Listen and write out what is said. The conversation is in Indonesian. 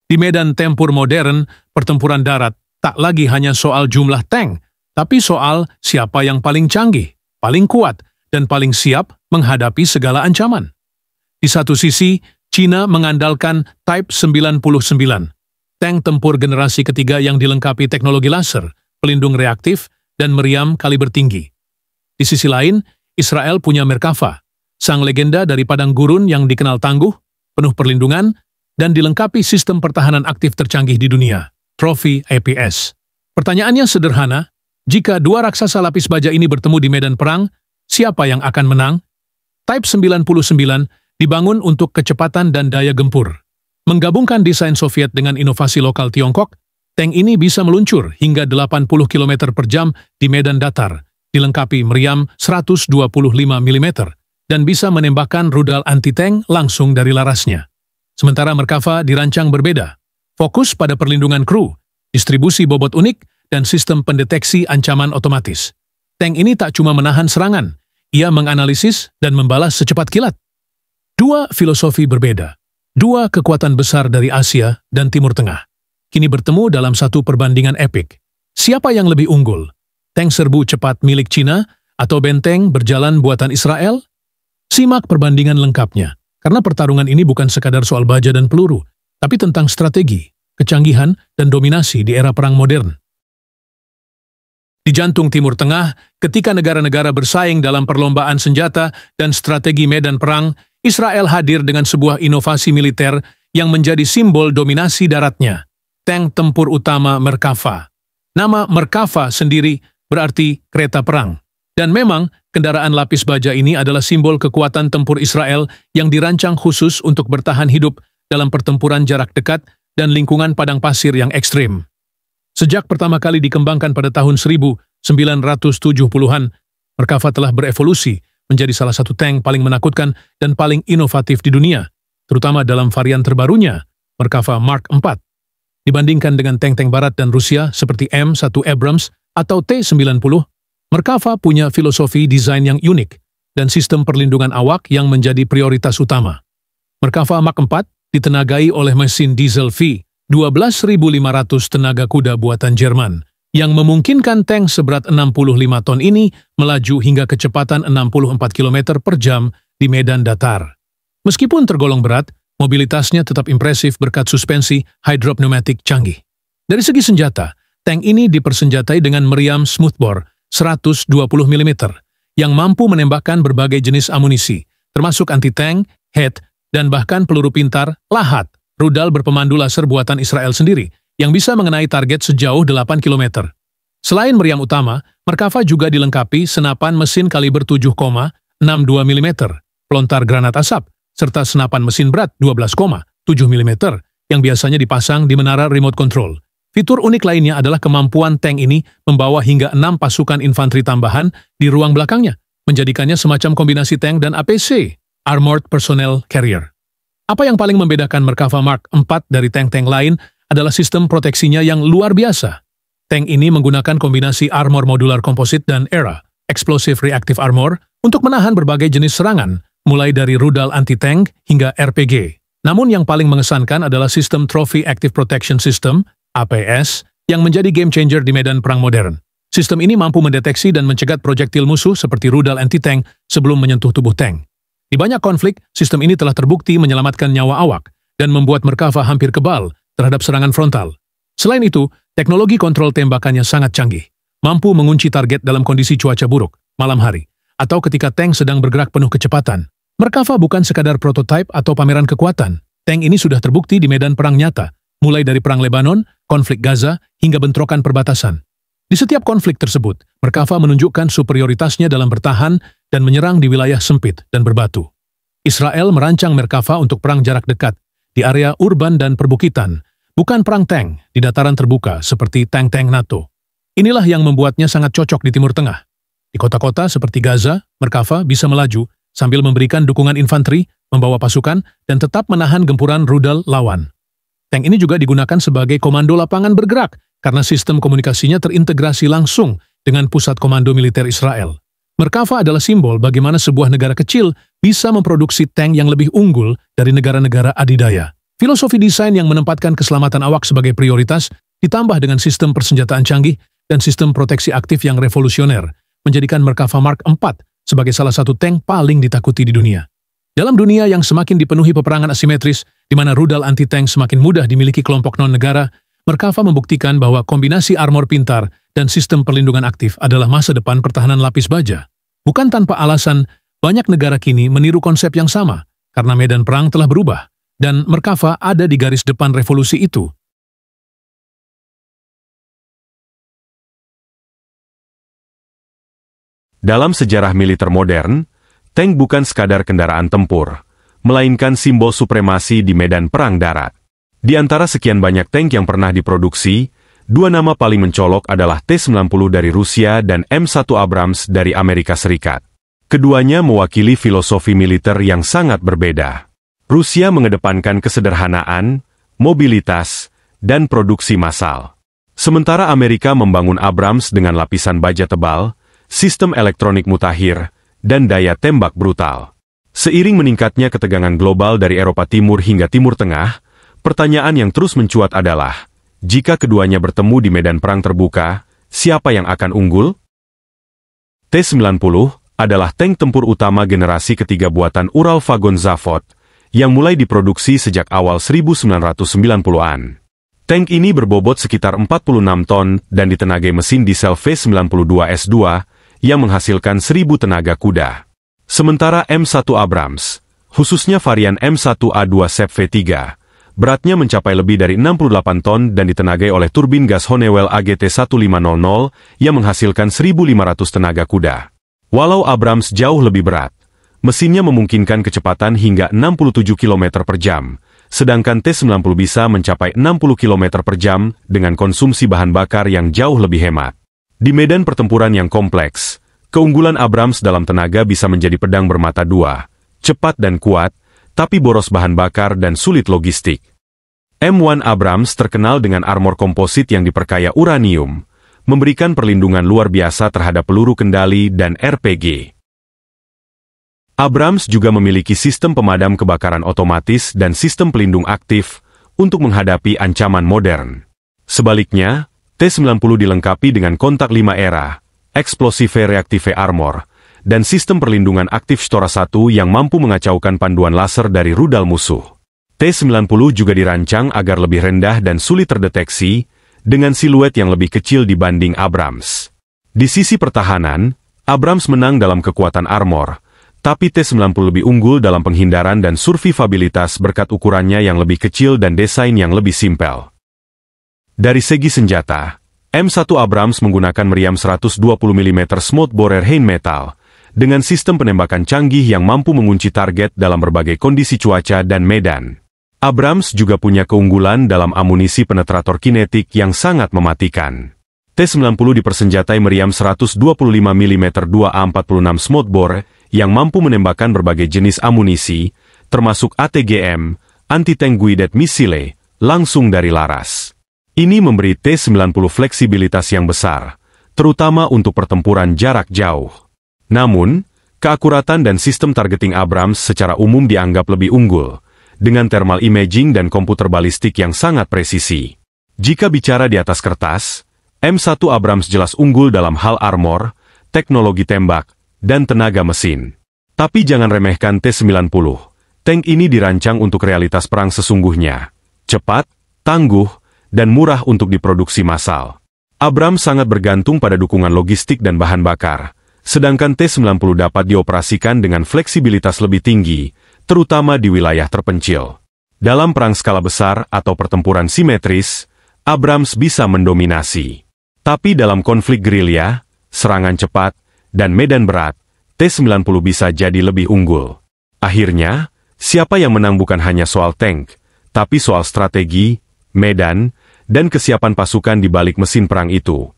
Di medan tempur modern, pertempuran darat tak lagi hanya soal jumlah tank, tapi soal siapa yang paling canggih, paling kuat, dan paling siap menghadapi segala ancaman. Di satu sisi, China mengandalkan Type 99, tank tempur generasi ketiga yang dilengkapi teknologi laser, pelindung reaktif, dan meriam kaliber tinggi. Di sisi lain, Israel punya Merkava, sang legenda dari padang gurun yang dikenal tangguh, penuh perlindungan, dan dilengkapi sistem pertahanan aktif tercanggih di dunia, Trophy APS. Pertanyaannya sederhana, jika dua raksasa lapis baja ini bertemu di medan perang, siapa yang akan menang? Type 99 dibangun untuk kecepatan dan daya gempur. Menggabungkan desain Soviet dengan inovasi lokal Tiongkok, tank ini bisa meluncur hingga 80 km per jam di medan datar, dilengkapi meriam 125 mm, dan bisa menembakkan rudal anti-tank langsung dari larasnya. Sementara Merkava dirancang berbeda, fokus pada perlindungan kru, distribusi bobot unik, dan sistem pendeteksi ancaman otomatis. Tank ini tak cuma menahan serangan, ia menganalisis dan membalas secepat kilat. Dua filosofi berbeda, dua kekuatan besar dari Asia dan Timur Tengah, kini bertemu dalam satu perbandingan epik. Siapa yang lebih unggul? Tank serbu cepat milik Cina atau benteng berjalan buatan Israel? Simak perbandingan lengkapnya. Karena pertarungan ini bukan sekadar soal baja dan peluru, tapi tentang strategi, kecanggihan, dan dominasi di era perang modern. Di jantung Timur Tengah, ketika negara-negara bersaing dalam perlombaan senjata dan strategi medan perang, Israel hadir dengan sebuah inovasi militer yang menjadi simbol dominasi daratnya, tank tempur utama Merkava. Nama Merkava sendiri berarti kereta perang. Dan memang, kendaraan lapis baja ini adalah simbol kekuatan tempur Israel yang dirancang khusus untuk bertahan hidup dalam pertempuran jarak dekat dan lingkungan padang pasir yang ekstrim. Sejak pertama kali dikembangkan pada tahun 1970-an, Merkava telah berevolusi menjadi salah satu tank paling menakutkan dan paling inovatif di dunia, terutama dalam varian terbarunya, Merkava Mark IV. Dibandingkan dengan tank-tank barat dan Rusia seperti M1 Abrams atau T-90, Merkava punya filosofi desain yang unik dan sistem perlindungan awak yang menjadi prioritas utama. Merkava Mark IV ditenagai oleh mesin diesel V 12.500 tenaga kuda buatan Jerman yang memungkinkan tank seberat 65 ton ini melaju hingga kecepatan 64 km per jam di medan datar. Meskipun tergolong berat, mobilitasnya tetap impresif berkat suspensi hydropneumatic canggih. Dari segi senjata, tank ini dipersenjatai dengan meriam smoothbore 120 mm yang mampu menembakkan berbagai jenis amunisi, termasuk anti-tank, head, dan bahkan peluru pintar, lahat, rudal berpemandu laser buatan Israel sendiri, yang bisa mengenai target sejauh 8 km. Selain meriam utama, Merkava juga dilengkapi senapan mesin kaliber 7,62 mm, pelontar granat asap, serta senapan mesin berat 12,7 mm yang biasanya dipasang di menara remote control. Fitur unik lainnya adalah kemampuan tank ini membawa hingga 6 pasukan infanteri tambahan di ruang belakangnya, menjadikannya semacam kombinasi tank dan APC, Armored Personnel Carrier. Apa yang paling membedakan Merkava Mark IV dari tank-tank lain adalah sistem proteksinya yang luar biasa. Tank ini menggunakan kombinasi armor modular komposit dan ERA, Explosive Reactive Armor, untuk menahan berbagai jenis serangan, mulai dari rudal anti-tank hingga RPG. Namun yang paling mengesankan adalah sistem Trophy Active Protection System, APS, yang menjadi game changer di medan perang modern. Sistem ini mampu mendeteksi dan mencegat projektil musuh seperti rudal anti-tank sebelum menyentuh tubuh tank. Di banyak konflik, sistem ini telah terbukti menyelamatkan nyawa awak dan membuat Merkava hampir kebal terhadap serangan frontal. Selain itu, teknologi kontrol tembakannya sangat canggih, mampu mengunci target dalam kondisi cuaca buruk, malam hari, atau ketika tank sedang bergerak penuh kecepatan. Merkava bukan sekadar prototipe atau pameran kekuatan. Tank ini sudah terbukti di medan perang nyata, mulai dari Perang Lebanon, konflik Gaza, hingga bentrokan perbatasan. Di setiap konflik tersebut, Merkava menunjukkan superioritasnya dalam bertahan dan menyerang di wilayah sempit dan berbatu. Israel merancang Merkava untuk perang jarak dekat, di area urban dan perbukitan, bukan perang tank di dataran terbuka seperti tank-tank NATO. Inilah yang membuatnya sangat cocok di Timur Tengah. Di kota-kota seperti Gaza, Merkava bisa melaju sambil memberikan dukungan infanteri, membawa pasukan, dan tetap menahan gempuran rudal lawan. Tank ini juga digunakan sebagai komando lapangan bergerak karena sistem komunikasinya terintegrasi langsung dengan pusat komando militer Israel. Merkava adalah simbol bagaimana sebuah negara kecil bisa memproduksi tank yang lebih unggul dari negara-negara adidaya. Filosofi desain yang menempatkan keselamatan awak sebagai prioritas, ditambah dengan sistem persenjataan canggih dan sistem proteksi aktif yang revolusioner, menjadikan Merkava Mark IV sebagai salah satu tank paling ditakuti di dunia. Dalam dunia yang semakin dipenuhi peperangan asimetris, di mana rudal anti-tank semakin mudah dimiliki kelompok non-negara, Merkava membuktikan bahwa kombinasi armor pintar dan sistem perlindungan aktif adalah masa depan pertahanan lapis baja. Bukan tanpa alasan, banyak negara kini meniru konsep yang sama, karena medan perang telah berubah, dan Merkava ada di garis depan revolusi itu. Dalam sejarah militer modern, tank bukan sekadar kendaraan tempur, melainkan simbol supremasi di medan perang darat. Di antara sekian banyak tank yang pernah diproduksi, dua nama paling mencolok adalah T-90 dari Rusia dan M1 Abrams dari Amerika Serikat. Keduanya mewakili filosofi militer yang sangat berbeda. Rusia mengedepankan kesederhanaan, mobilitas, dan produksi massal. Sementara Amerika membangun Abrams dengan lapisan baja tebal, sistem elektronik mutakhir, dan daya tembak brutal. Seiring meningkatnya ketegangan global dari Eropa Timur hingga Timur Tengah, pertanyaan yang terus mencuat adalah, jika keduanya bertemu di medan perang terbuka, siapa yang akan unggul? T-90 adalah tank tempur utama generasi ketiga buatan Ural-Vagon-Zavod, yang mulai diproduksi sejak awal 1990-an. Tank ini berbobot sekitar 46 ton dan ditenagai mesin diesel V92S2 yang menghasilkan 1000 tenaga kuda. Sementara M1 Abrams, khususnya varian M1A2 SEP V3, beratnya mencapai lebih dari 68 ton dan ditenagai oleh turbin gas Honeywell AGT1500 yang menghasilkan 1500 tenaga kuda. Walau Abrams jauh lebih berat, mesinnya memungkinkan kecepatan hingga 67 km per jam, sedangkan T-90 bisa mencapai 60 km per jam dengan konsumsi bahan bakar yang jauh lebih hemat. Di medan pertempuran yang kompleks, keunggulan Abrams dalam tenaga bisa menjadi pedang bermata dua, cepat dan kuat, tapi boros bahan bakar dan sulit logistik. M1 Abrams terkenal dengan armor komposit yang diperkaya uranium, memberikan perlindungan luar biasa terhadap peluru kendali dan RPG. Abrams juga memiliki sistem pemadam kebakaran otomatis dan sistem pelindung aktif untuk menghadapi ancaman modern. Sebaliknya, T-90 dilengkapi dengan kontak 5 era, Explosive Reactive Armor, dan sistem perlindungan aktif Shtora 1 yang mampu mengacaukan panduan laser dari rudal musuh. T-90 juga dirancang agar lebih rendah dan sulit terdeteksi, dengan siluet yang lebih kecil dibanding Abrams. Di sisi pertahanan, Abrams menang dalam kekuatan armor, tapi T-90 lebih unggul dalam penghindaran dan survivabilitas berkat ukurannya yang lebih kecil dan desain yang lebih simpel. Dari segi senjata, M1 Abrams menggunakan meriam 120 mm smoothbore Rheinmetall, dengan sistem penembakan canggih yang mampu mengunci target dalam berbagai kondisi cuaca dan medan. Abrams juga punya keunggulan dalam amunisi penetrator kinetik yang sangat mematikan. T-90 dipersenjatai meriam 125 mm 2A46 smoothbore yang mampu menembakkan berbagai jenis amunisi, termasuk ATGM, Anti-Tank Guided Missile, langsung dari laras. Ini memberi T-90 fleksibilitas yang besar, terutama untuk pertempuran jarak jauh. Namun, keakuratan dan sistem targeting Abrams secara umum dianggap lebih unggul, dengan thermal imaging dan komputer balistik yang sangat presisi. Jika bicara di atas kertas, M1 Abrams jelas unggul dalam hal armor, teknologi tembak, dan tenaga mesin. Tapi jangan remehkan T-90. Tank ini dirancang untuk realitas perang sesungguhnya. Cepat, tangguh, dan murah untuk diproduksi massal. Abrams sangat bergantung pada dukungan logistik dan bahan bakar, sedangkan T-90 dapat dioperasikan dengan fleksibilitas lebih tinggi, terutama di wilayah terpencil. Dalam perang skala besar atau pertempuran simetris, Abrams bisa mendominasi. Tapi dalam konflik gerilya, serangan cepat, dan medan berat, T-90 bisa jadi lebih unggul. Akhirnya, siapa yang menang bukan hanya soal tank, tapi soal strategi, medan, dan kesiapan pasukan di balik mesin perang itu.